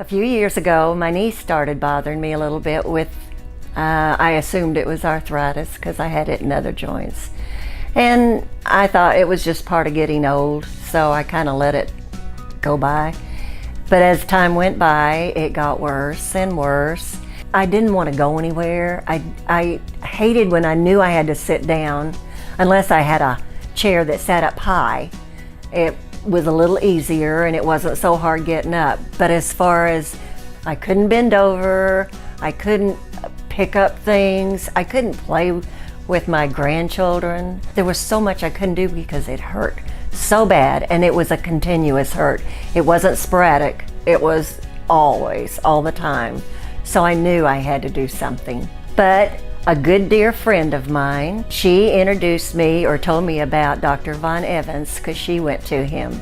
A few years ago, my knee started bothering me a little bit with, I assumed it was arthritis because I had it in other joints. And I thought it was just part of getting old, so I kind of let it go by. But as time went by, it got worse and worse. I didn't want to go anywhere. I hated when I knew I had to sit down, unless I had a chair that sat up high. It was a little easier and it wasn't so hard getting up. But as far as I couldn't bend over, I couldn't pick up things, I couldn't play with my grandchildren. There was so much I couldn't do because it hurt so bad, and it was a continuous hurt. It wasn't sporadic, it was always, all the time. So I knew I had to do something. But a good dear friend of mine, she introduced me or told me about Dr. Von Evans because she went to him,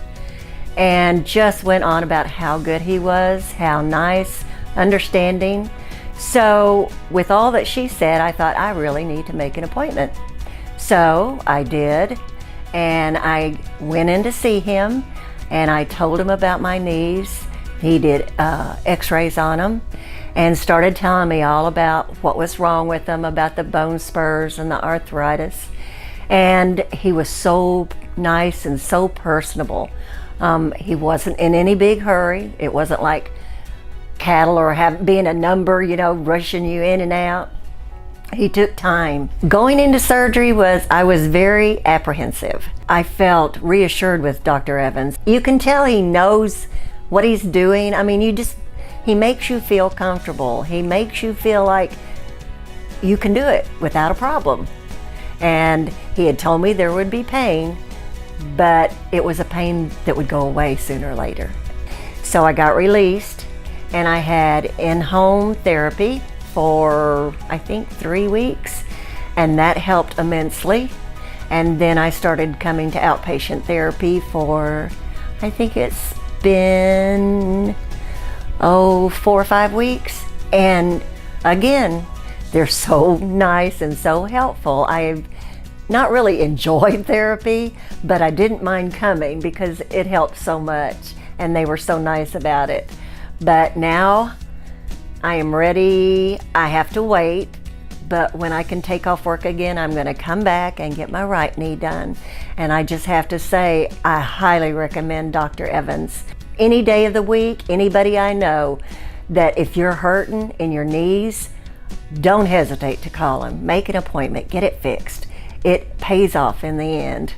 and just went on about how good he was, how nice, understanding. So with all that she said, I thought I really need to make an appointment. So I did, and I went in to see him, and I told him about my knees. He did x-rays on them and started telling me all about what was wrong with them, about the bone spurs and the arthritis. And he was so nice and so personable. He wasn't in any big hurry. It wasn't like cattle or being a number, rushing you in and out. He took time. Going into surgery I was very apprehensive. I felt reassured with Dr. Evans. You can tell he knows what he's doing. I mean, he makes you feel comfortable. He makes you feel like you can do it without a problem. And he had told me there would be pain, but it was a pain that would go away sooner or later. So I got released, and I had in-home therapy for, I think, 3 weeks, and that helped immensely. And then I started coming to outpatient therapy for, I think it's been 4 or 5 weeks. And again, they're so nice and so helpful. I've not really enjoyed therapy, but I didn't mind coming because it helped so much, and they were so nice about it. But now I am ready. I have to wait, but when I can take off work again, I'm going to come back and get my right knee done. And I just have to say, I highly recommend Dr. Evans. Any day of the week, anybody I know, that if you're hurting in your knees, don't hesitate to call him. Make an appointment, get it fixed. It pays off in the end.